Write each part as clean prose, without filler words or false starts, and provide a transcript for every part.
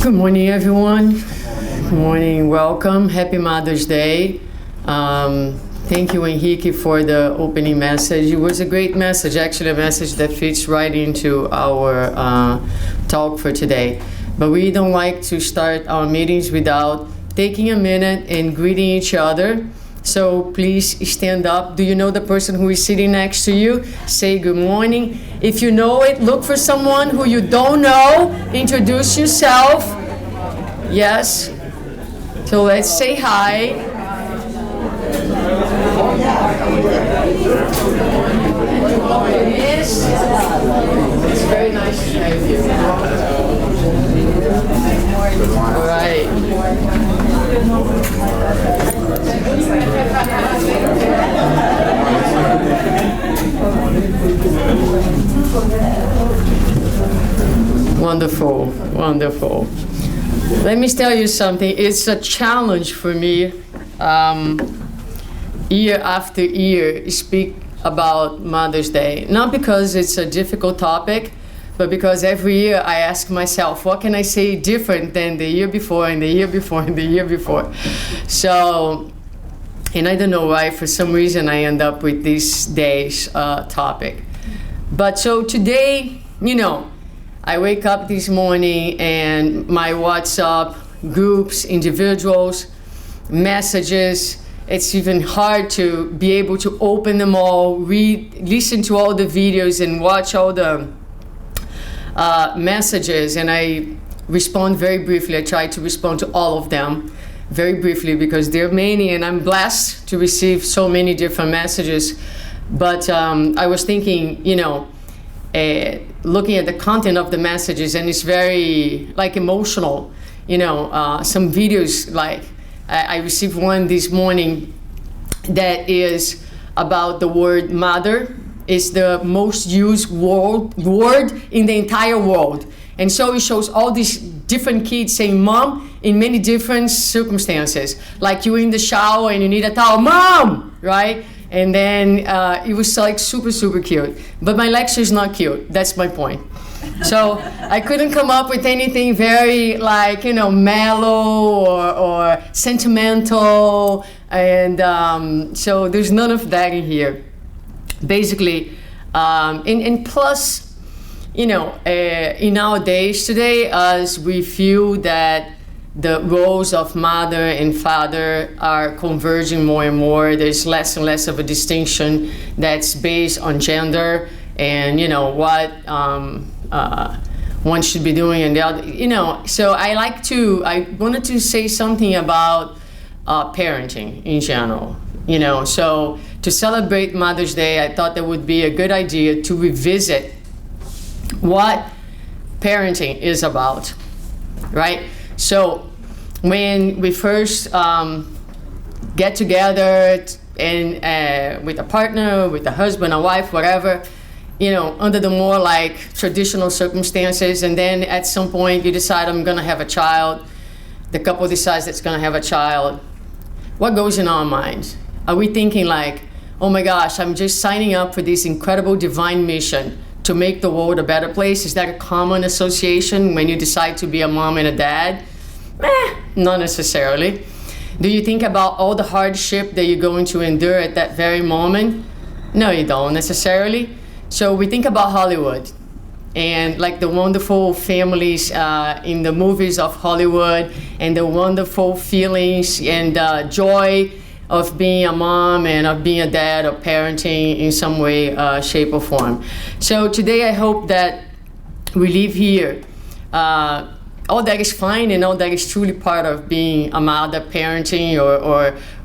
Good morning, everyone. Good morning, welcome. Happy Mother's Day. Thank you, Enrique, for the opening message. It was a great message, actually a message that fits right into our talk for today. But we don't like to start our meetings without taking a minute and greeting each other. So please stand up. Do you know the person who is sitting next to you? Say good morning. If you know it, look for someone who you don't know. Introduce yourself. Yes. So let's say hi. It's very nice to have you. All right. Wonderful, wonderful. Let me tell you something. It's a challenge for me, year after year, speak about Mother's Day. Not because it's a difficult topic, but because every year I ask myself, what can I say different than the year before and the year before and the year before? So, and I don't know why, for some reason I end up with this day's topic. But so today, I wake up this morning and my WhatsApp groups, individuals, messages, it's even hard to be able to open them all, listen to all the videos and watch all the messages, and I respond very briefly. I try to respond to all of them very briefly because there are many, and I'm blessed to receive so many different messages. But I was thinking, looking at the content of the messages, and it's very emotional. Some videos, I received one this morning that is about the word mother. It's the most used word in the entire world. And so it shows all these different kids saying mom in many different circumstances. Like you're in the shower and you need a towel, mom, right? And then it was super, super cute. But my lecture is not cute. That's my point. So I couldn't come up with anything very mellow or sentimental. And so there's none of that in here. Basically, and plus, in our days today, as we feel that the roles of mother and father are converging more and more, there's less and less of a distinction that's based on gender and, what one should be doing and the other, So I wanted to say something about parenting in general. So to celebrate Mother's Day, I thought that would be a good idea to revisit what parenting is about, right? So when we first get together and with a partner, with a husband, a wife, whatever, under the more traditional circumstances, and then at some point you decide I'm gonna have a child, the couple decides it's gonna have a child, what goes in our minds? Are we thinking oh my gosh, I'm just signing up for this incredible divine mission to make the world a better place? Is that a common association when you decide to be a mom and a dad? Not necessarily. Do you think about all the hardship that you're going to endure at that very moment? No, you don't necessarily. So we think about Hollywood and the wonderful families in the movies of Hollywood and the wonderful feelings and joy of being a mom and of being a dad or parenting in some way, shape or form. So today I hope that we leave here all that is fine and all that is truly part of being a mother, parenting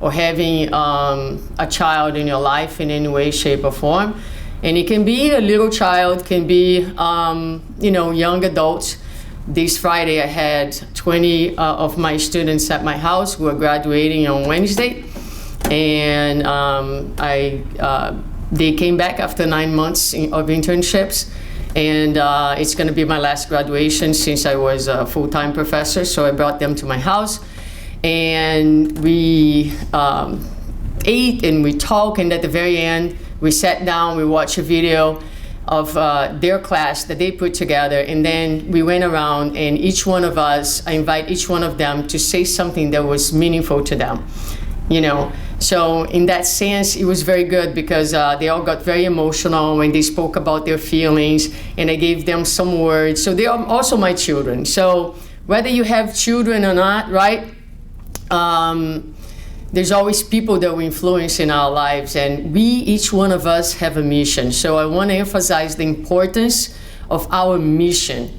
or having a child in your life in any way, shape or form. And it can be a little child, can be young adults. This Friday I had 20 of my students at my house who are graduating on Wednesday. And they came back after 9 months of internships. And it's going to be my last graduation since I was a full-time professor. So I brought them to my house. And we ate and we talked. And at the very end, we sat down, we watched a video. of their class that they put together, and then we went around, and each one of us, I invite each one of them to say something that was meaningful to them, you know. So in that sense, it was very good, because they all got very emotional when they spoke about their feelings, and I gave them some words. So they are also my children. So whether you have children or not, right? There's always people that we influence in our lives, and we, each one of us, have a mission. So I want to emphasize the importance of our mission.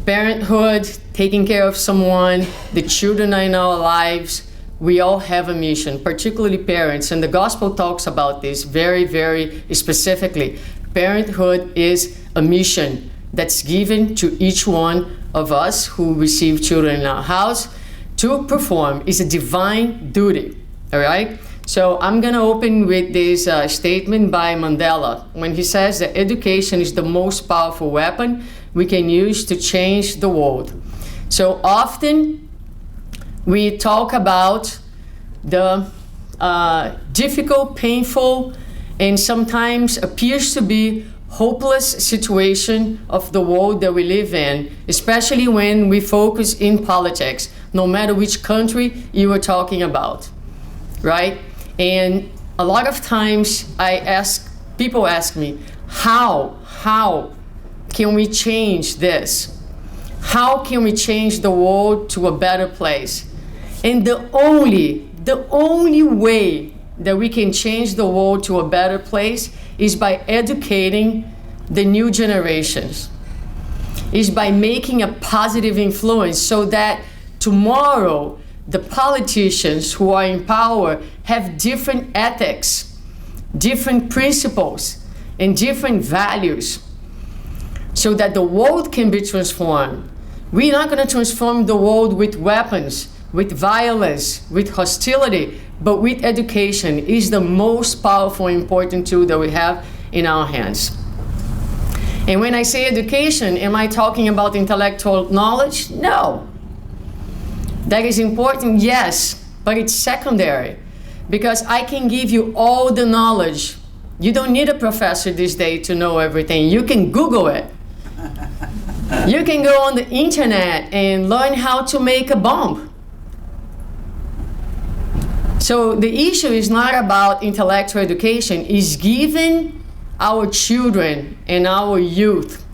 Parenthood, taking care of someone, the children are in our lives. We all have a mission, particularly parents, and the gospel talks about this very, very specifically. Parenthood is a mission that's given to each one of us who receive children in our house to perform. Is a divine duty, all right? So I'm gonna open with this statement by Mandela, when he says that education is the most powerful weapon we can use to change the world. So often we talk about the difficult, painful, and sometimes appears to be hopeless situation of the world that we live in, especially when we focus in politics, no matter which country you are talking about, right? And a lot of times people ask me, how can we change this? How can we change the world to a better place? And the only way that we can change the world to a better place is by educating the new generations, is by making a positive influence, so that tomorrow the politicians who are in power have different ethics, different principles, and different values, so that the world can be transformed. We're not going to transform the world with weapons, with violence, with hostility, but with education is the most powerful, important tool that we have in our hands. And when I say education, am I talking about intellectual knowledge? No. That is important, yes, but it's secondary, because I can give you all the knowledge. You don't need a professor this day to know everything. You can Google it. You can go on the internet and learn how to make a bomb. So the issue is not about intellectual education, it's giving our children and our youth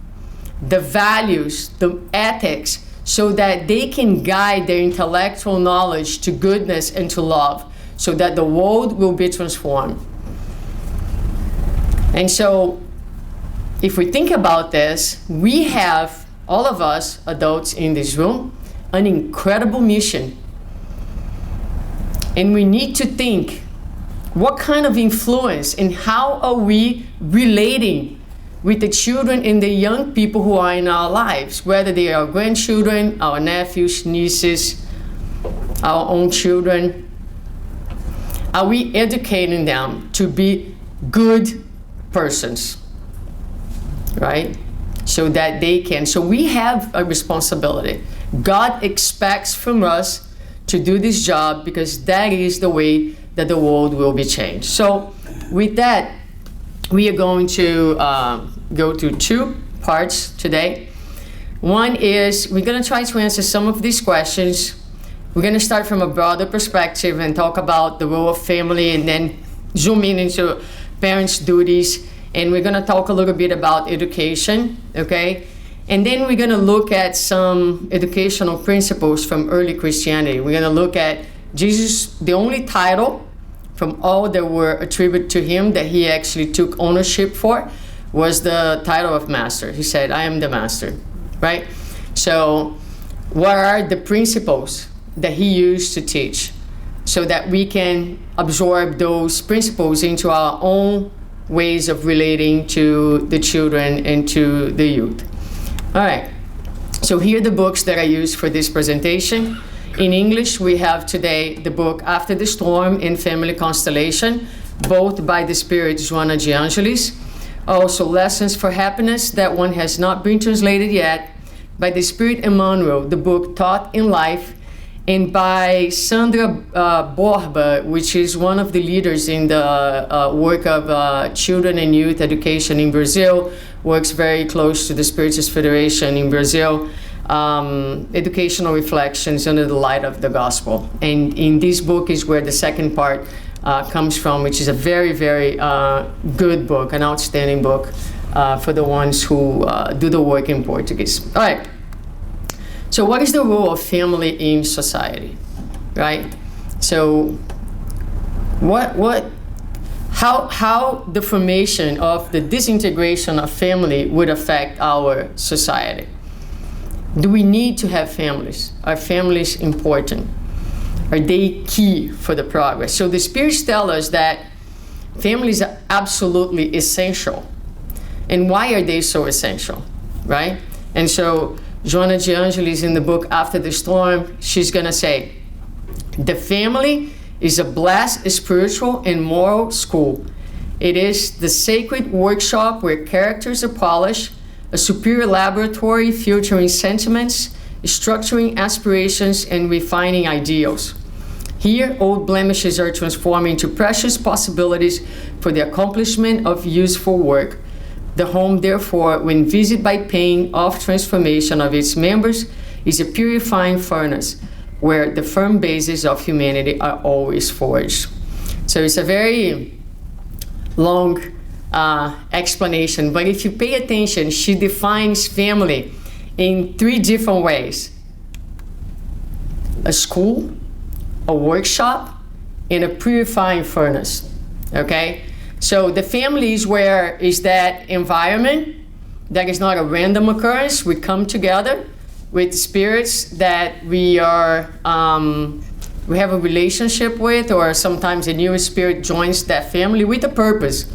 the values, the ethics, so that they can guide their intellectual knowledge to goodness and to love, so that the world will be transformed. And so if we think about this, we have, all of us adults in this room, an incredible mission. And we need to think, what kind of influence and how are we relating with the children and the young people who are in our lives, whether they are grandchildren, our nephews, nieces, our own children. Are we educating them to be good persons, right? So that they can, so we have a responsibility. God expects from us to do this job, because that is the way that the world will be changed. So with that, we are going to go to two parts today. One is we're going to try to answer some of these questions. We're going to start from a broader perspective and talk about the role of family, and then zoom in into parents' duties. And we're going to talk a little bit about education, okay? And then we're going to look at some educational principles from early Christianity. We're going to look at Jesus, the only title from all that were attributed to him that he actually took ownership for was the title of master. He said, I am the master, right? So what are the principles that he used to teach, so that we can absorb those principles into our own ways of relating to the children and to the youth? All right, so here are the books that I used for this presentation. In English, we have today the book After the Storm and Family Constellation, both by the Spirit Suzana de Angelis. Also, Lessons for Happiness, that one has not been translated yet, by the Spirit Emmanuel, the book Taught in Life, and by Sandra Borba, which is one of the leaders in the work of children and youth education in Brazil, works very close to the Spiritist Federation in Brazil. Educational Reflections Under the Light of the Gospel. And in this book is where the second part comes from, which is a very, very good book, an outstanding book for the ones who do the work in Portuguese. All right. So what is the role of family in society, right? So how the formation of the disintegration of family would affect our society? Do we need to have families? Are families important? Are they key for the progress? So the Spirits tell us that families are absolutely essential. And why are they so essential, right? And so Joana de Angelis in the book After the Storm, she's gonna say, the family is a blessed spiritual and moral school. It is the sacred workshop where characters are polished, a superior laboratory filtering sentiments, structuring aspirations, and refining ideals. Here, old blemishes are transformed into precious possibilities for the accomplishment of useful work. The home, therefore, when visited by pain of transformation of its members, is a purifying furnace where the firm bases of humanity are always forged. So it's a very long explanation, but if you pay attention, she defines family in 3 different ways: a school, a workshop, and a purifying furnace. Okay? So the family is that environment that is not a random occurrence. We come together with spirits that we have a relationship with, or sometimes a new spirit joins that family with a purpose.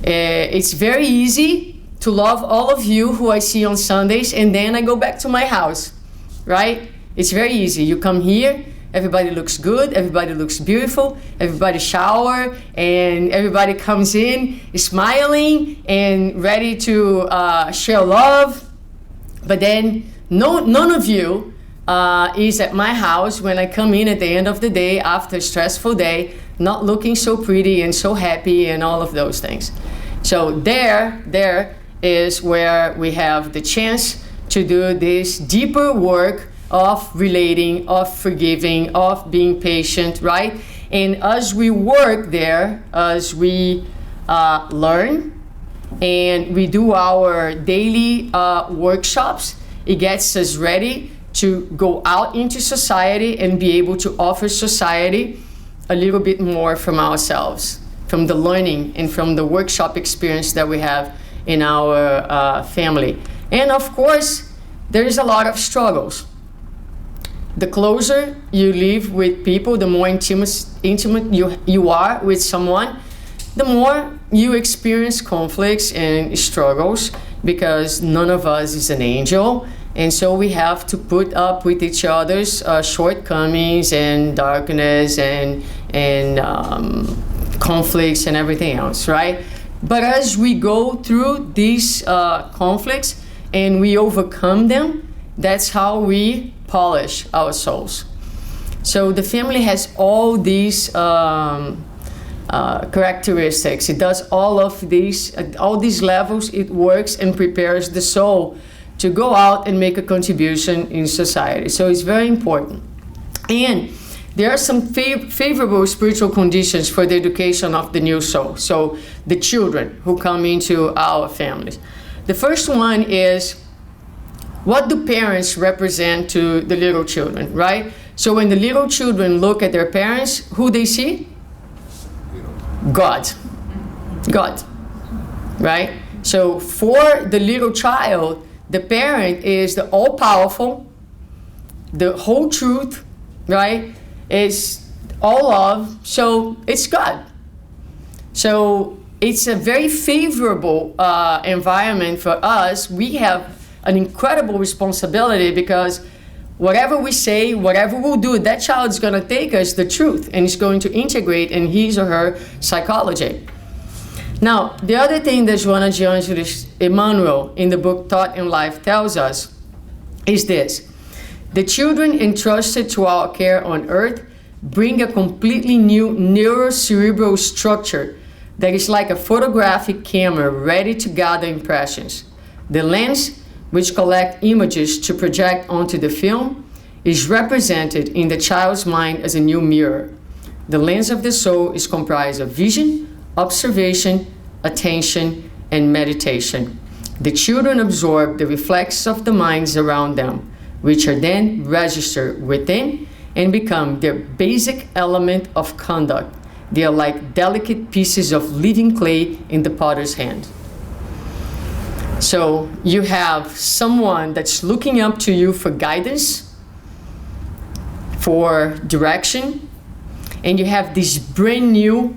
It's very easy to love all of you who I see on Sundays, and then I go back to my house, right? It's very easy. You come here, everybody looks good, everybody looks beautiful, everybody shower, and everybody comes in smiling and ready to share love. But then none of you is at my house when I come in at the end of the day after a stressful day, not looking so pretty and so happy and all of those things. So there is where we have the chance to do this deeper work of relating, of forgiving, of being patient, right? And as we work there, as we learn, and we do our daily workshops, it gets us ready to go out into society and be able to offer society a little bit more from ourselves, from the learning and from the workshop experience that we have in our family. And of course, there is a lot of struggles. The closer you live with people, the more intimate you are with someone, the more you experience conflicts and struggles, because none of us is an angel. And so we have to put up with each other's shortcomings and darkness and conflicts and everything else, right? But as we go through these conflicts and we overcome them, that's how we polish our souls. So the family has all these characteristics. It does all of these, at all these levels. It works and prepares the soul to go out and make a contribution in society. So it's very important. And there are some favorable spiritual conditions for the education of the new soul. So the children who come into our families. The first one is, what do parents represent to the little children, right? So when the little children look at their parents, who they see? God, right? So for the little child, the parent is the all-powerful, the whole truth, right? Is all love, so it's God. So it's a very favorable environment for us. We have an incredible responsibility, because whatever we say, whatever we'll do, that child's going to take us the truth and is going to integrate in his or her psychology. Now, the other thing that Joana de Angelis Emmanuel in the book Thought and Life tells us is this: the children entrusted to our care on earth bring a completely new neurocerebral structure that is like a photographic camera ready to gather impressions. The lens, which collects images to project onto the film, is represented in the child's mind as a new mirror. The lens of the soul is comprised of vision, observation, attention, and meditation. The children absorb the reflexes of the minds around them, which are then registered within and become their basic element of conduct. They are like delicate pieces of living clay in the potter's hand. So you have someone that's looking up to you for guidance, for direction, and you have this brand new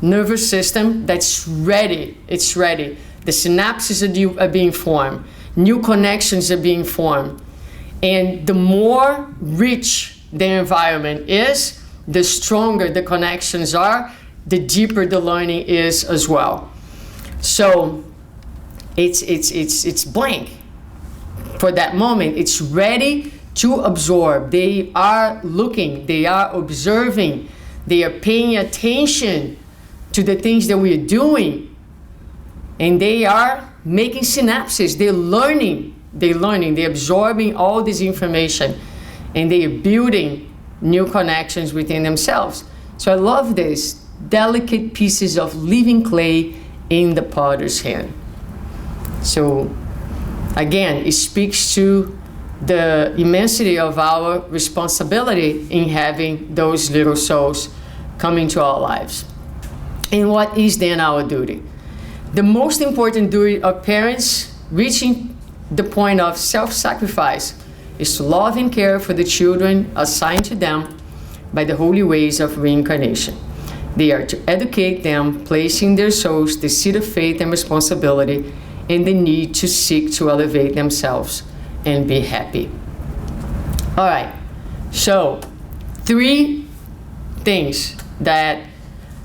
nervous system that's ready. It's ready. The synapses are being formed. New connections are being formed. And the more rich the environment is, the stronger the connections are, the deeper the learning is as well. So it's blank for that moment. It's ready to absorb. They are looking, they are observing, they are paying attention to the things that we are doing, and they are making synapses. They're learning, they're absorbing all this information, and they are building new connections within themselves. So I love this, delicate pieces of living clay in the potter's hand. So again, it speaks to the immensity of our responsibility in having those little souls come into our lives. And what is then our duty? The most important duty of parents reaching the point of self-sacrifice is to love and care for the children assigned to them by the holy ways of reincarnation. They are to educate them, placing their souls the seed of faith and responsibility and the need to seek to elevate themselves and be happy. All right, so 3 things that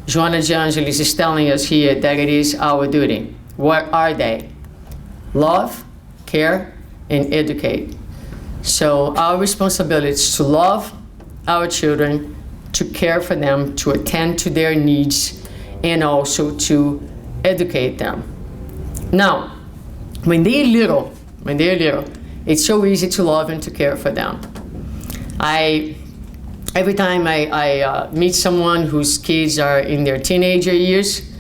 Joana de Angelis is telling us here that it is our duty. What are they? Love, care, and educate. So our responsibility is to love our children, to care for them, to attend to their needs, and also to educate them. Now, when they're little, it's so easy to love and to care for them. Every time I meet someone whose kids are in their teenager years,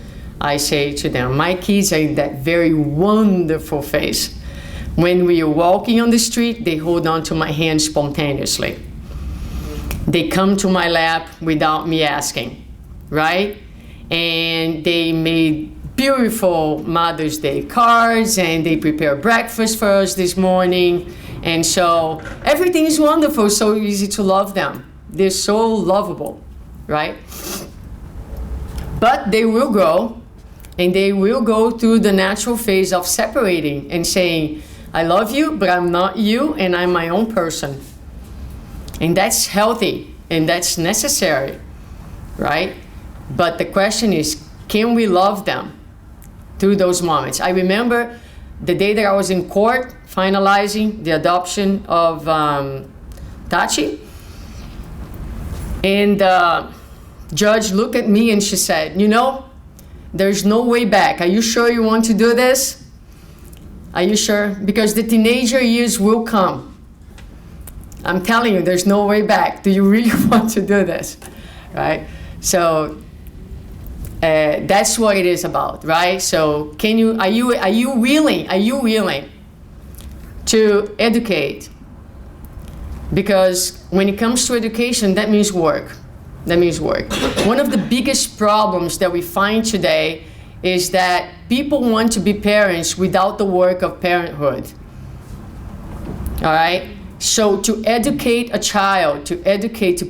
I say to them, my kids are in that very wonderful phase. When we are walking on the street, they hold on to my hand spontaneously. They come to my lap without me asking, right? And they made beautiful Mother's Day cards, and they prepare breakfast for us this morning. And so everything is wonderful, so easy to love them. They're so lovable, right? But they will grow, and they will go through the natural phase of separating and saying, I love you, but I'm not you, and I'm my own person. And that's healthy, and that's necessary, right? But the question is, can we love them through those moments? I remember the day that I was in court finalizing the adoption of Tachi, and the judge looked at me and she said, you know, there's no way back. Are you sure you want to do this? Are you sure? Because the teenager years will come. I'm telling you, there's no way back. Do you really want to do this? Right? So that's what it is about, right? So are you willing to educate? Because when it comes to education, that means work. That means work. One of the biggest problems that we find today is that people want to be parents without the work of parenthood. All right? So to educate a child, to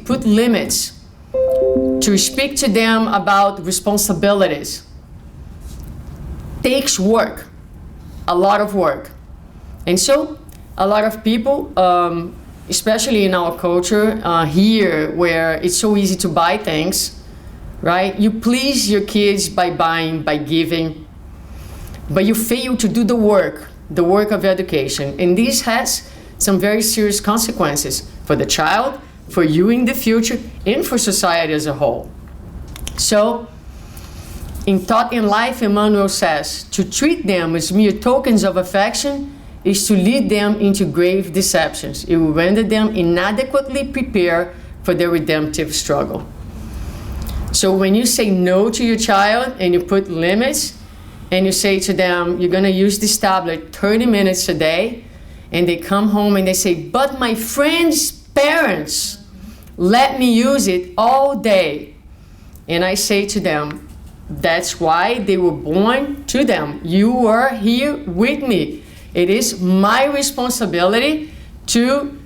put limits, to speak to them about responsibilities, takes work, a lot of work. And so a lot of people, especially in our culture here, where it's so easy to buy things, right? You please your kids by buying, by giving, but you fail to do the work of education. And this has some very serious consequences for the child, for you in the future, and for society as a whole. So In Thought in Life, Emmanuel says, to treat them as mere tokens of affection is to lead them into grave deceptions. It will render them inadequately prepared for their redemptive struggle. So when you say no to your child and you put limits and you say to them, you're going to use this tablet 30 minutes a day, and they come home and they say, but my friend's parents let me use it all day. And I say to them, that's why they were born to them. You were here with me. It is my responsibility to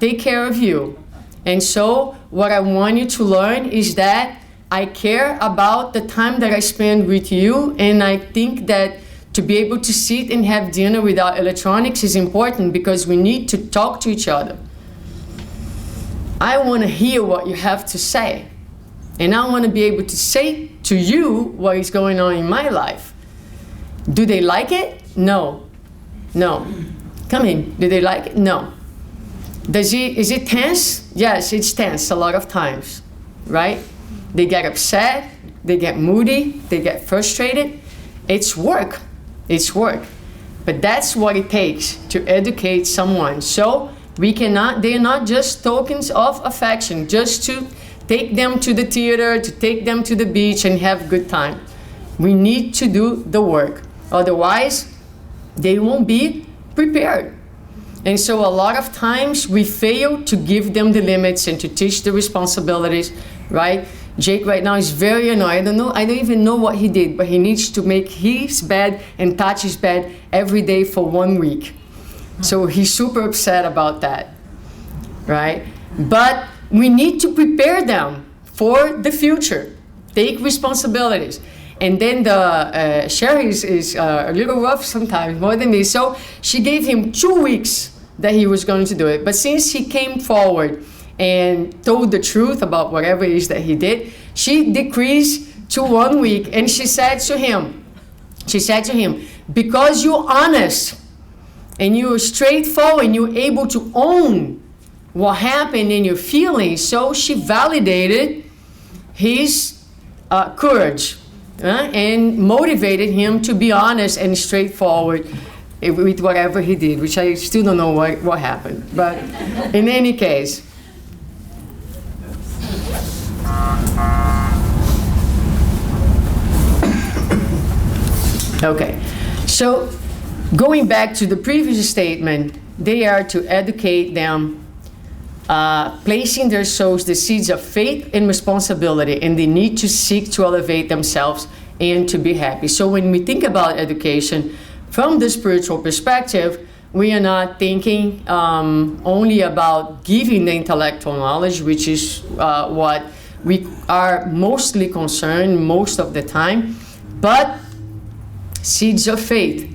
take care of you. And so what I want you to learn is that I care about the time that I spend with you, and I think that to be able to sit and have dinner without electronics is important because we need to talk to each other. I want to hear what you have to say. And I want to be able to say to you what is going on in my life. Do they like it? No. No. Come in. Do they like it? No. Is it tense? Yes, it's tense a lot of times, right? They get upset, they get moody, they get frustrated. It's work. It's work. But that's what it takes to educate someone. So they're not just tokens of affection, just to take them to the theater, to take them to the beach and have a good time. We need to do the work. Otherwise, they won't be prepared. And so a lot of times we fail to give them the limits and to teach the responsibilities, right? Jake right now is very annoyed. I don't even know what he did, but he needs to make his bed and touch his bed every day for 1 week. So he's super upset about that, right? But we need to prepare them for the future. Take responsibilities. And then Sherry is a little rough sometimes, more than me. So she gave him 2 weeks that he was going to do it. But since he came forward and told the truth about whatever it is that he did, she decreased to 1 week. And she said to him, because you're honest and you're straightforward and you're able to own what happened in your feelings, so she validated his courage and motivated him to be honest and straightforward with whatever he did, which I still don't know what happened. But in any case, okay, so going back to the previous statement, they are to educate them, placing their souls the seeds of faith and responsibility, and they need to seek to elevate themselves and to be happy. So when we think about education from the spiritual perspective, we are not thinking only about giving the intellectual knowledge, which is what we are mostly concerned most of the time, but seeds of faith,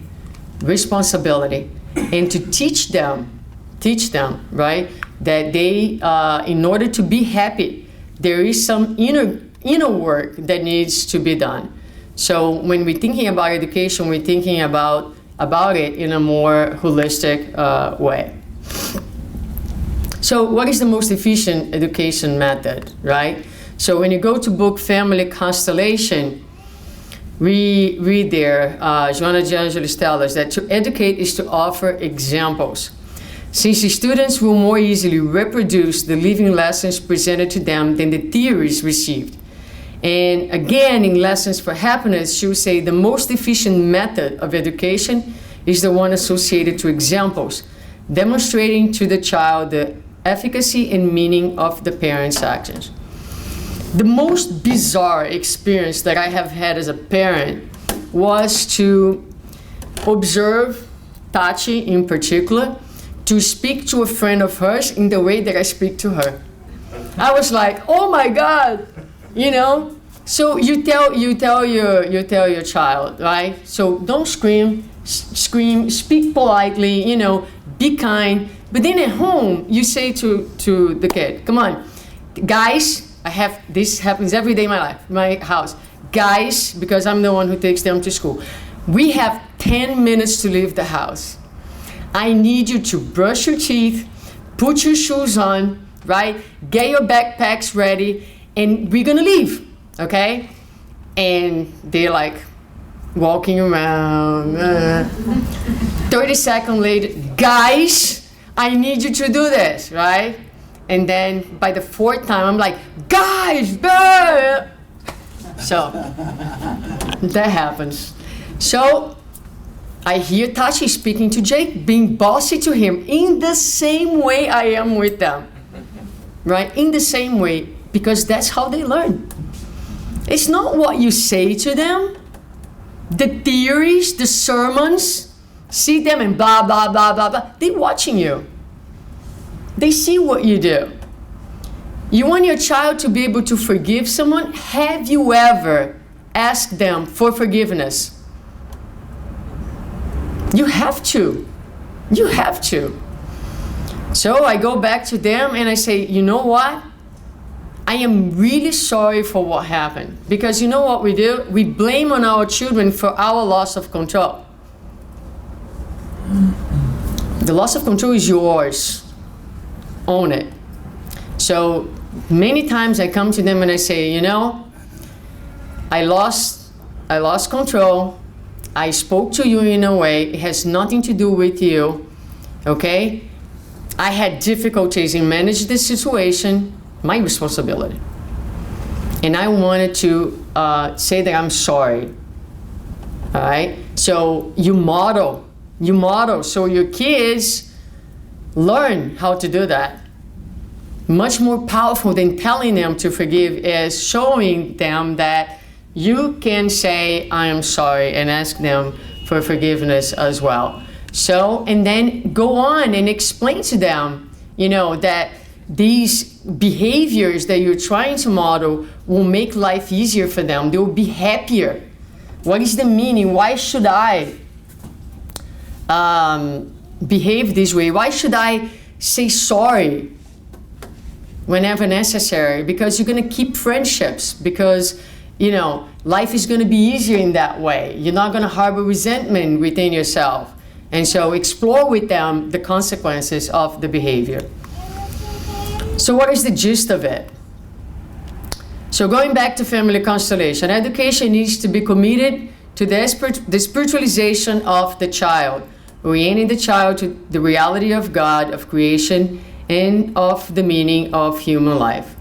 responsibility, and to teach them, right, that they, in order to be happy, there is some inner work that needs to be done. So when we're thinking about education, we're thinking about it in a more holistic way. So what is the most efficient education method, right? So when you go to book Family Constellation, we read there, Joanna de Angelis tells us that to educate is to offer examples, since the students will more easily reproduce the living lessons presented to them than the theories received. And again, in Lessons for Happiness, she will say the most efficient method of education is the one associated to examples, demonstrating to the child the efficacy and meaning of the parent's actions. The most bizarre experience that I have had as a parent was to observe Tati in particular, to speak to a friend of hers in the way that I speak to her. I was like, oh my God, you know? So you tell your child, right? So don't scream, speak politely, you know, be kind. But then at home, you say to the kid, come on, guys, this happens every day in my life, my house. Guys, because I'm the one who takes them to school, we have 10 minutes to leave the house. I need you to brush your teeth, put your shoes on, right? Get your backpacks ready, and we're gonna leave, okay? and they're like walking around. 30 seconds later, guys, I need you to do this, right? And then by the 4th time, I'm like, guys, so that happens. So I hear Tachi speaking to Jake, being bossy to him in the same way I am with them, right? In the same way, because that's how they learn. It's not what you say to them, the theories, the sermons, see them and blah, blah, blah, blah, blah. They're watching you. They see what you do. You want your child to be able to forgive someone? Have you ever asked them for forgiveness? You have to. You have to. So I go back to them and I say, you know what? I am really sorry for what happened. Because you know what we do? We blame on our children for our loss of control. The loss of control is yours. Own it. So many times I come to them and I say, you know, I lost control. I spoke to you in a way, it has nothing to do with you, okay? I had difficulties in managing the situation, my responsibility. And I wanted to say that I'm sorry, all right? So you model, so your kids learn how to do that. Much more powerful than telling them to forgive is showing them that you can say, I am sorry, and ask them for forgiveness as well. So, and then go on and explain to them, you know, that these behaviors that you're trying to model will make life easier for them. They will be happier. What is the meaning? Why should I behave this way? Why should I say sorry whenever necessary? Because you're going to keep friendships, because you know, life is going to be easier in that way. You're not going to harbor resentment within yourself. And so explore with them the consequences of the behavior. So what is the gist of it? So going back to family constellation, education needs to be committed to the spiritualization of the child, orienting the child to the reality of God, of creation, and of the meaning of human life.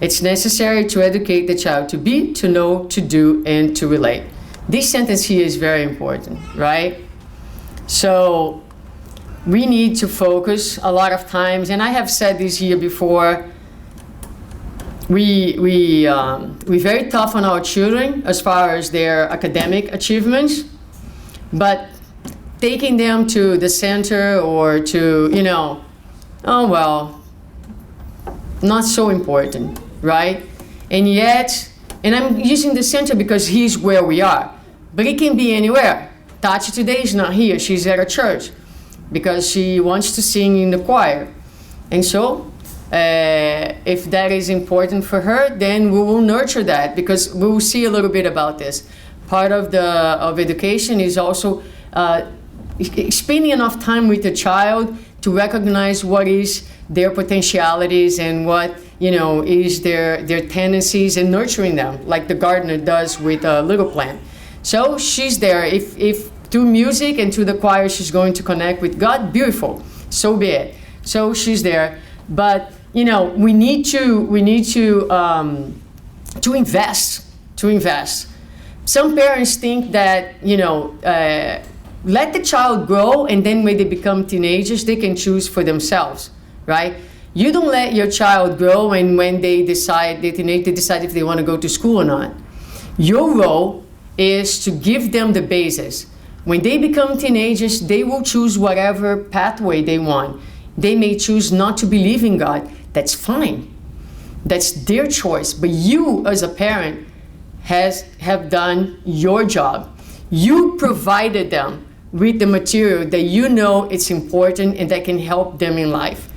It's necessary to educate the child to be, to know, to do, and to relate. This sentence here is very important, right? So we need to focus a lot of times, and I have said this here before, we're very tough on our children as far as their academic achievements, but taking them to the center or to, you know, oh well, not so important, right? And yet, and I'm using the center because he's where we are, but it can be anywhere. Tati today is not here, she's at a church because she wants to sing in the choir. And so, if that is important for her, then we will nurture that, because we will see a little bit about this. Part of education is also spending enough time with the child to recognize what is their potentialities and what, you know, is their tendencies, and nurturing them like the gardener does with a little plant. So she's there. If through music and through the choir she's going to connect with God, beautiful, so be it. So she's there. But you know, we need to invest. Some parents think that, you know, let the child grow, and then when they become teenagers, they can choose for themselves, right? You don't let your child grow, and when they decide if they want to go to school or not. Your role is to give them the basis. When they become teenagers, they will choose whatever pathway they want. They may choose not to believe in God. That's fine. That's their choice. But you, as a parent, have done your job. You provided them with the material that you know it's important and that can help them in life.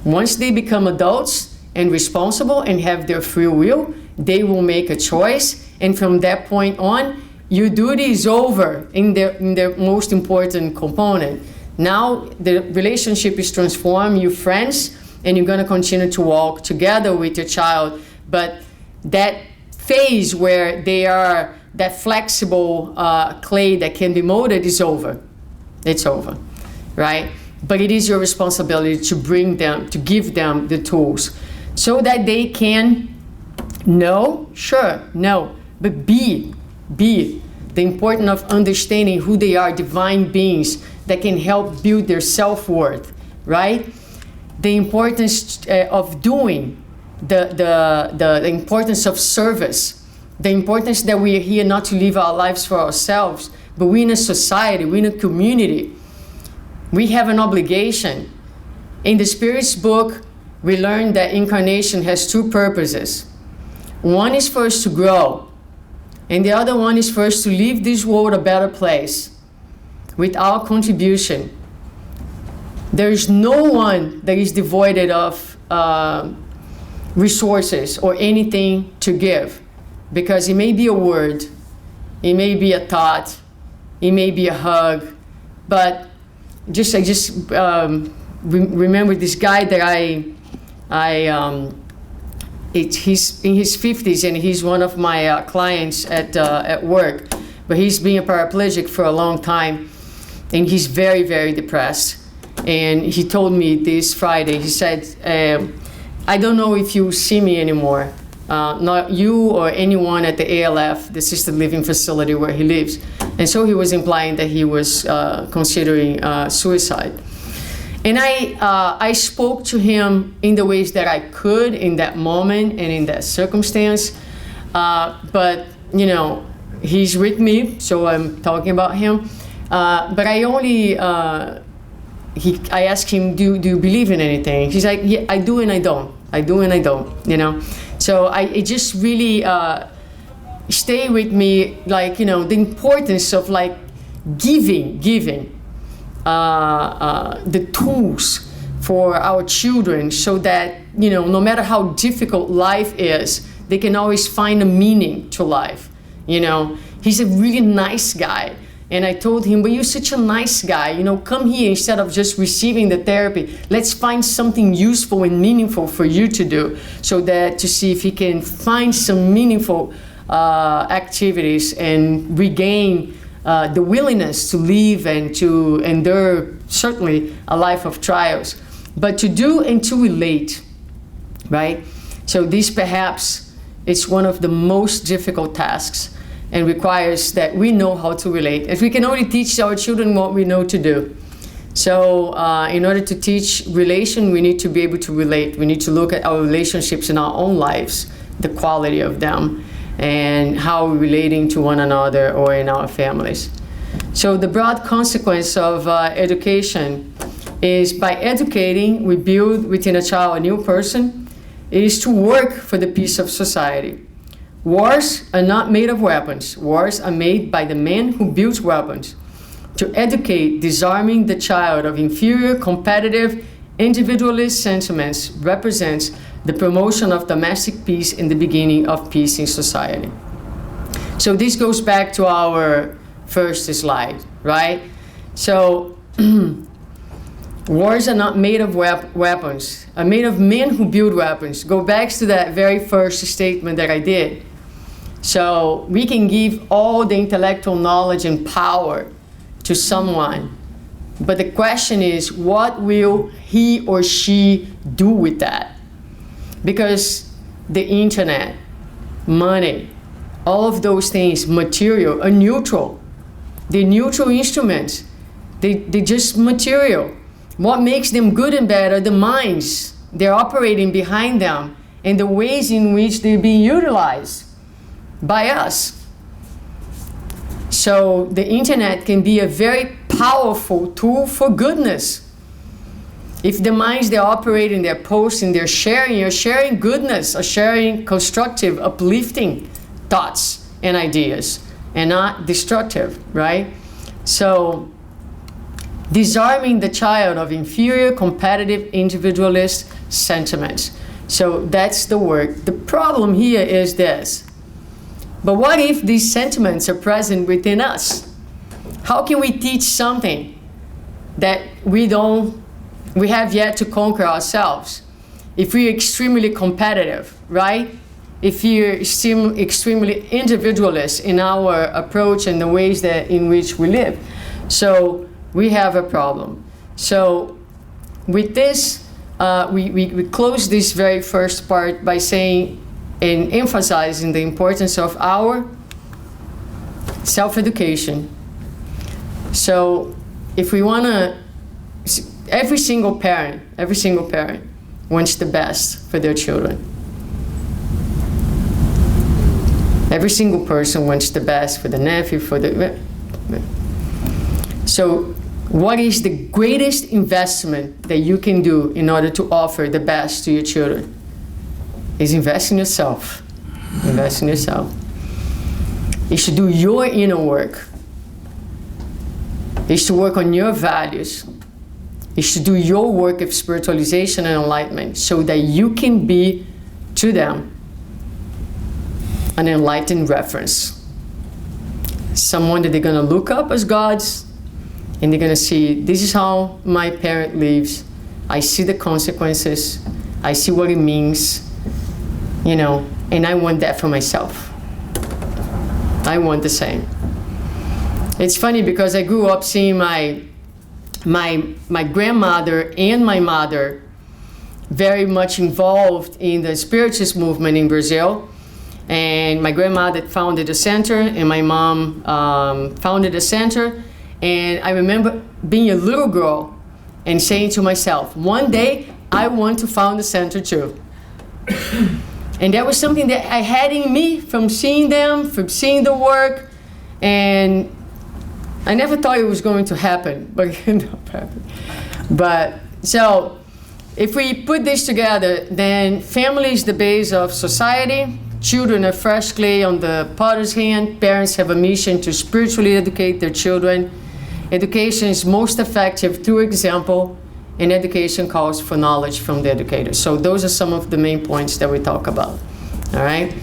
Once they become adults and responsible and have their free will, they will make a choice. And from that point on, your duty is over in their most important component. Now the relationship is transformed, you're friends, and you're going to continue to walk together with your child. But that phase where they are that flexible clay that can be molded is over. It's over, right? But it is your responsibility to bring them, to give them the tools so that they can know, sure, know, but be the importance of understanding who they are, divine beings that can help build their self-worth, right? The importance of doing, the importance of service, the importance that we are here not to live our lives for ourselves, but we're in a society, we're in a community. We have an obligation. In the Spirit's book, we learned that incarnation has two purposes. One is for us to grow, and the other one is for us to leave this world a better place with our contribution. There is no one that is devoid of resources or anything to give, because it may be a word, it may be a thought, it may be a hug, but I just remember this guy that he's in his 50s and he's one of my clients at work, but he's been a paraplegic for a long time and he's very, very depressed. And he told me this Friday, he said, I don't know if you see me anymore, not you or anyone at the ALF, the assisted living facility where he lives. And so he was implying that he was considering suicide. And I spoke to him in the ways that I could in that moment and in that circumstance. But, you know, he's with me, so I'm talking about him. But I only, I asked him, do you believe in anything? He's like, yeah, I do and I don't. I do and I don't, you know. So it just really stay with me, like, you know, the importance of like giving the tools for our children so that, you know, no matter how difficult life is, they can always find a meaning to life, you know. He's a really nice guy. And I told him, but you're such a nice guy, you know, come here instead of just receiving the therapy. Let's find something useful and meaningful for you to do, so that to see if he can find some meaningful activities and regain the willingness to live and to endure certainly a life of trials, but to do and to relate, right? So this perhaps is one of the most difficult tasks and requires that we know how to relate. If we can only teach our children what we know to do. So in order to teach relation, we need to be able to relate. We need to look at our relationships in our own lives, the quality of them, and how we're relating to one another or in our families. So the broad consequence of education is by educating, we build within a child a new person. It is to work for the peace of society. Wars are not made of weapons. Wars are made by the man who builds weapons. To educate, disarming the child of inferior, competitive, individualist sentiments represents the promotion of domestic peace and the beginning of peace in society. So this goes back to our first slide, right? So wars are not made of weapons, are made of men who build weapons. Go back to that very first statement that I did. So we can give all the intellectual knowledge and power to someone, but the question is, what will he or she do with that? Because the internet, money, all of those things, material, are neutral. They're neutral instruments. They're just material. What makes them good and bad are the minds they're operating behind them and the ways in which they're being utilized by us. So the internet can be a very powerful tool for goodness. If the minds they're operating, they're posting, they're sharing, you're sharing goodness, or sharing constructive, uplifting thoughts and ideas, and not destructive, right? So disarming the child of inferior, competitive, individualist sentiments. So that's the work. The problem here is this. But what if these sentiments are present within us? How can we teach something that we have yet to conquer ourselves? If we're extremely competitive, right? if you're extremely individualist in our approach and the ways that in which we live. So we have a problem. So with this, we close this very first part by saying and emphasizing the importance of our self-education. So if we want to, every single parent wants the best for their children. Every single person wants the best for the nephew, for the... So what is the greatest investment that you can do in order to offer the best to your children? Is invest in yourself. Invest in yourself. You should do your inner work. You should work on your values. You should do your work of spiritualization and enlightenment so that you can be to them an enlightened reference. Someone that they're going to look up as gods, and they're going to see, this is how my parent lives. I see the consequences. I see what it means, you know, and I want that for myself. I want the same. It's funny because I grew up seeing my grandmother and my mother very much involved in the Spiritist movement in Brazil. And my grandmother founded a center, and my mom founded a center. And I remember being a little girl and saying to myself, one day I want to found a center too. And that was something that I had in me from seeing them, from seeing the work. And I never thought it was going to happen, but it ended up happening. But so if we put this together, then family is the base of society. Children are fresh clay on the potter's hand. Parents have a mission to spiritually educate their children. Education is most effective through example, and education calls for knowledge from the educator. So those are some of the main points that we talk about. All right?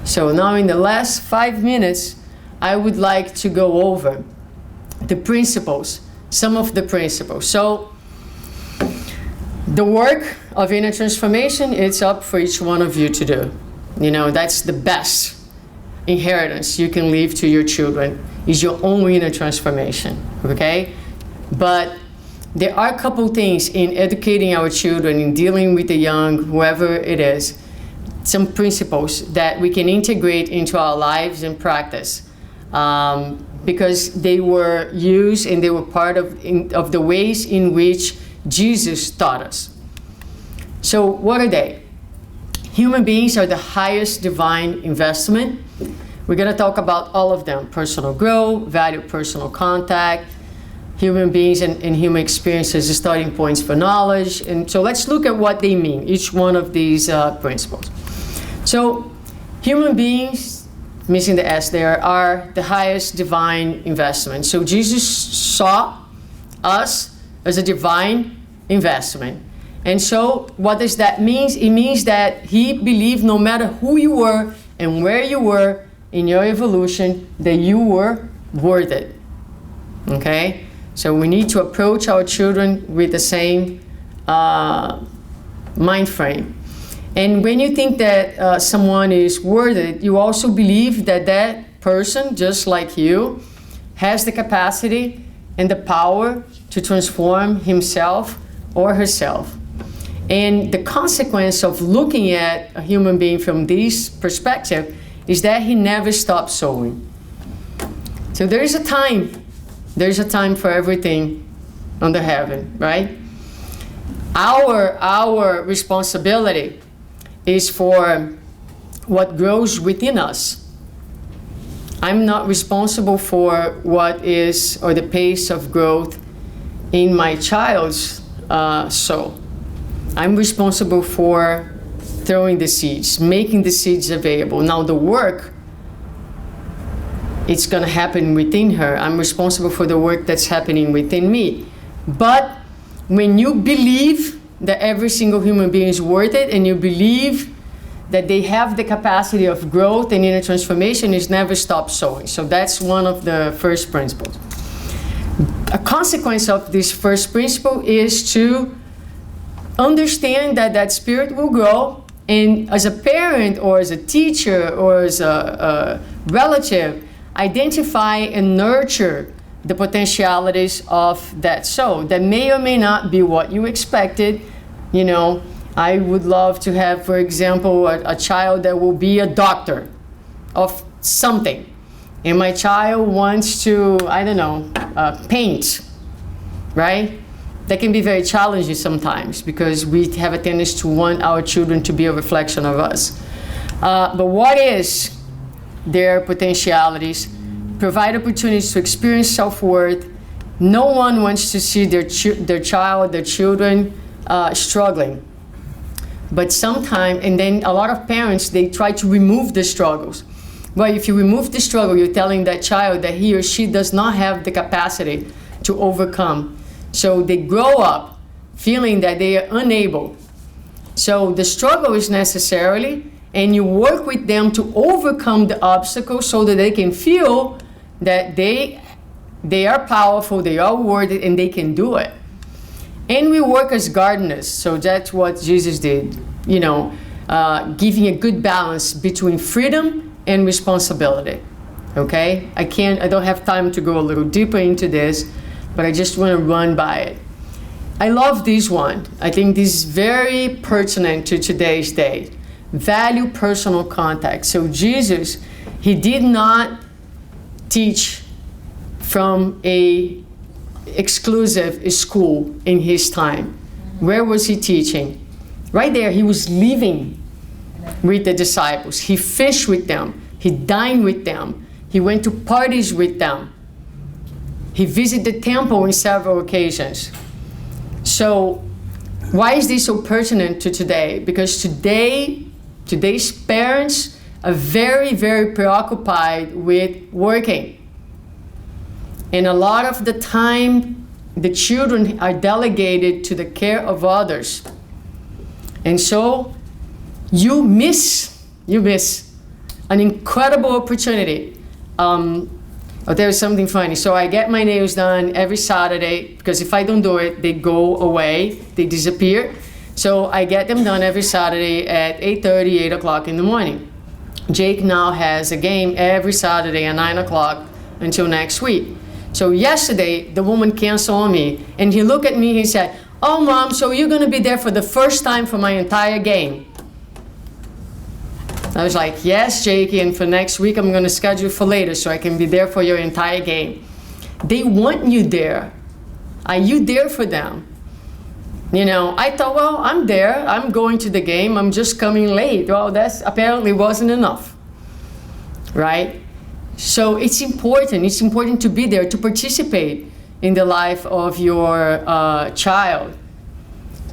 So now in the last 5 minutes, I would like to go over the principles, some of the principles. So the work of inner transformation, it's up for each one of you to do. You know, that's the best inheritance you can leave to your children, is your own inner transformation, okay? But there are a couple things in educating our children, in dealing with the young, whoever it is, some principles that we can integrate into our lives and practice, because they were used and they were part of the ways in which Jesus taught us. So what are they? Human beings are the highest divine investment. We're going to talk about all of them: personal growth, value personal contact, human beings and human experiences as starting points for knowledge. And so let's look at what they mean, each one of these principles. So human beings, missing the S there, are the highest divine investment. So Jesus saw us as a divine investment. And so what does that mean? It means that he believed no matter who you were and where you were in your evolution, that you were worth it. Okay? So we need to approach our children with the same mind frame. And when you think that someone is worth it, you also believe that that person, just like you, has the capacity and the power to transform himself or herself. And the consequence of looking at a human being from this perspective is that he never stops sowing. So there is a time for everything under heaven, right? Our responsibility is for what grows within us. I'm not responsible for what is, or the pace of growth in my child's soul. I'm responsible for throwing the seeds, making the seeds available. Now the work, it's going to happen within her. I'm responsible for the work that's happening within me. But when you believe that every single human being is worth it, and you believe that they have the capacity of growth and inner transformation, is never stop sowing. So that's one of the first principles. A consequence of this first principle is to understand that that spirit will grow And as a parent or as a teacher or as a relative, identify and nurture the potentialities of that soul that may or may not be what you expected. You know, I would love to have, for example, a child that will be a doctor of something. And my child wants to, I don't know, paint, right? That can be very challenging sometimes because we have a tendency to want our children to be a reflection of us. But what is their potentialities? Provide opportunities to experience self-worth. No one wants to see their child, their children struggling. But sometimes, and then a lot of parents, they try to remove the struggles. But if you remove the struggle, you're telling that child that he or she does not have the capacity to overcome. So they grow up feeling that they are unable. So the struggle is necessarily, and you work with them to overcome the obstacles so that they can feel that they are powerful, they are worthy, and they can do it. And we work as gardeners, so that's what Jesus did, you know, giving a good balance between freedom and responsibility. Okay? I don't have time to go a little deeper into this, but I just want to run by it. I love this one. I think this is very pertinent to today's day. Value personal contact. So Jesus, he did not teach from a exclusive school in his time. Where was he teaching? Right there, he was living with the disciples. He fished with them. He dined with them. He went to parties with them. He visited the temple on several occasions. So why is this so pertinent to today? Because today's parents are very, very preoccupied with working. And a lot of the time, the children are delegated to the care of others. And so you miss an incredible opportunity. There's something funny. So I get my nails done every Saturday because if I don't do it, they go away, they disappear. So I get them done every Saturday at 8:30, 8 o'clock in the morning. Jake now has a game every Saturday at 9 o'clock until next week. So yesterday, the woman canceled on me and he looked at me, he said, "Oh Mom, so you're gonna be there for the first time for my entire game?" I was like, "Yes, Jakey, and for next week I'm going to schedule for later so I can be there for your entire game." They want you there. Are you there for them? You know, I thought, well, I'm there. I'm going to the game. I'm just coming late. Well, that's apparently wasn't enough, right? So it's important. It's important to be there, to participate in the life of your child,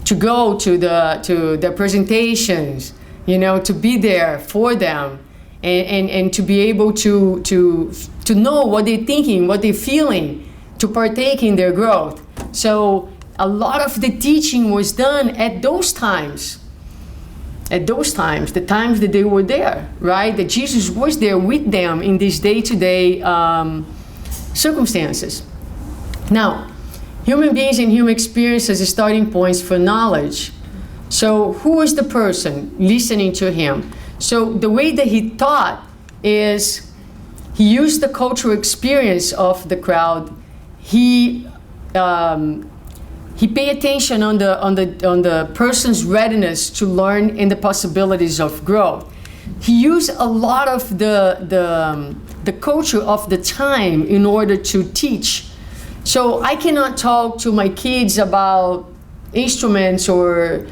to go to the presentations, you know, to be there for them and to be able to know what they're thinking, what they're feeling, to partake in their growth. So a lot of the teaching was done at those times. At those times, the times that they were there, right? That Jesus was there with them in these day-to-day circumstances. Now, human beings and human experiences are starting points for knowledge. So who is the person listening to him? So the way that he taught is he used the cultural experience of the crowd. He paid attention on the person's readiness to learn and the possibilities of growth. He used a lot of the culture of the time in order to teach. So I cannot talk to my kids about instruments or,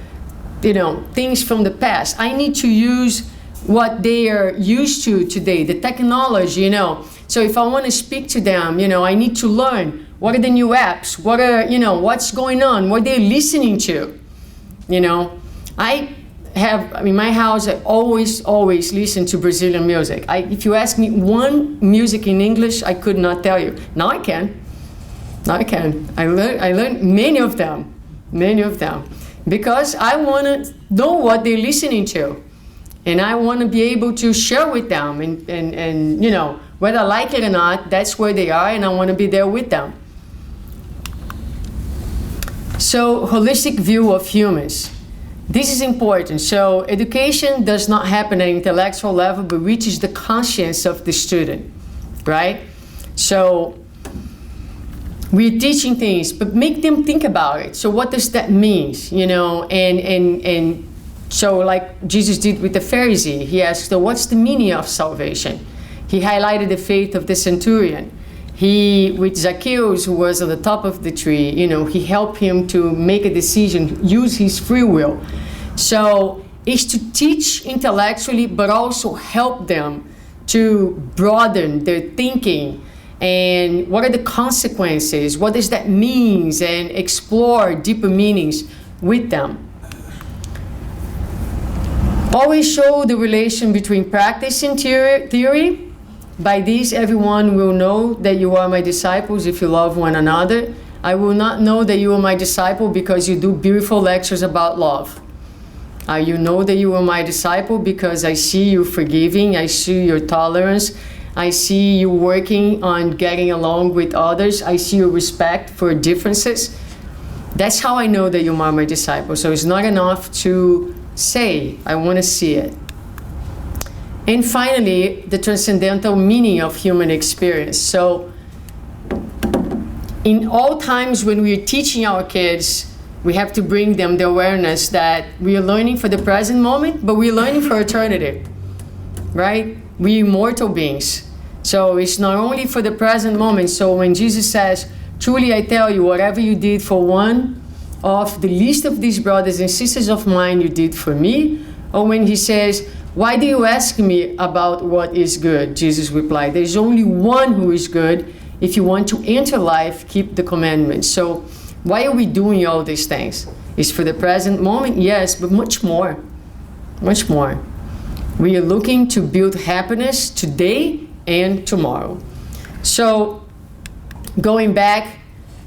you know, things from the past. I need to use what they are used to today, the technology, you know. So if I want to speak to them, you know, I need to learn what are the new apps, what are, you know, what's going on, what they're listening to, you know. In my house, I always listen to Brazilian music. If you ask me one music in English, I could not tell you. Now I can. I learned many of them, because I want to know what they're listening to, and I want to be able to share with them, and you know, whether I like it or not, that's where they are, and I want to be there with them. So, holistic view of humans. This is important. So education does not happen at intellectual level, but reaches the conscience of the student, right? So we're teaching things, but make them think about it. So what does that mean? You know, and so like Jesus did with the Pharisee, he asked, so what's the meaning of salvation? He highlighted the faith of the centurion. He, with Zacchaeus, who was on the top of the tree, you know, he helped him to make a decision, use his free will. So it's to teach intellectually, but also help them to broaden their thinking. And what are the consequences? What does that mean? And explore deeper meanings with them. Always show the relation between practice and theory. By this, everyone will know that you are my disciples if you love one another. I will not know that you are my disciple because you do beautiful lectures about love. You know that you are my disciple because I see you forgiving, I see your tolerance, I see you working on getting along with others, I see your respect for differences. That's how I know that you are my disciple. So it's not enough to say, I want to see it. And finally, the transcendental meaning of human experience. So in all times when we are teaching our kids, we have to bring them the awareness that we are learning for the present moment, but we're learning for eternity, right? We're immortal beings. So it's not only for the present moment. So when Jesus says, truly I tell you, whatever you did for one of the least of these brothers and sisters of mine, you did for me. Or when he says, why do you ask me about what is good? Jesus replied, there's only one who is good. If you want to enter life, keep the commandments. So why are we doing all these things? It's for the present moment, yes, but much more. Much more. We are looking to build happiness today and tomorrow. So going back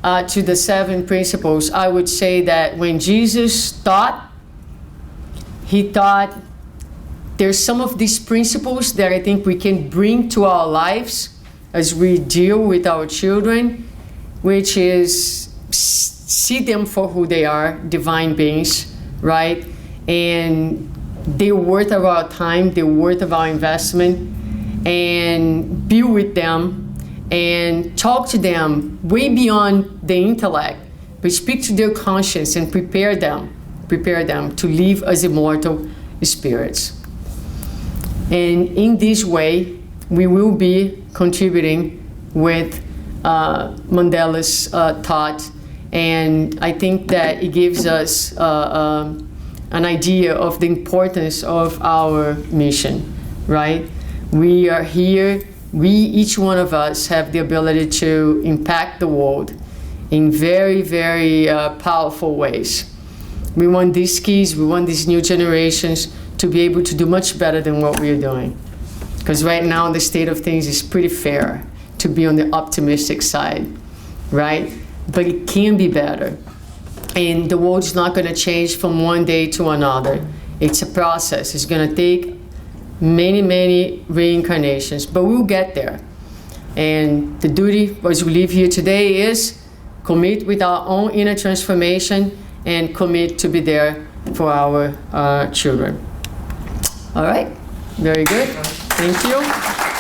to the 7 principles, I would say that when Jesus taught, he taught there's some of these principles that I think we can bring to our lives as we deal with our children, which is see them for who they are, divine beings, right? And they're worth of our time, they're worth of our investment, and be with them and talk to them way beyond the intellect, but speak to their conscience and prepare them to live as immortal spirits. And in this way, we will be contributing with Mandela's thought. And I think that it gives us an idea of the importance of our mission, right? We are here, each one of us have the ability to impact the world in very, very powerful ways. We want these kids, we want these new generations to be able to do much better than what we are doing. Because right now the state of things is pretty fair, to be on the optimistic side, right? But it can be better. And the world's not going to change from one day to another. It's a process. It's going to take many, many reincarnations, but we'll get there. And the duty as we live here today is commit with our own inner transformation and commit to be there for our children. All right, very good. Thank you.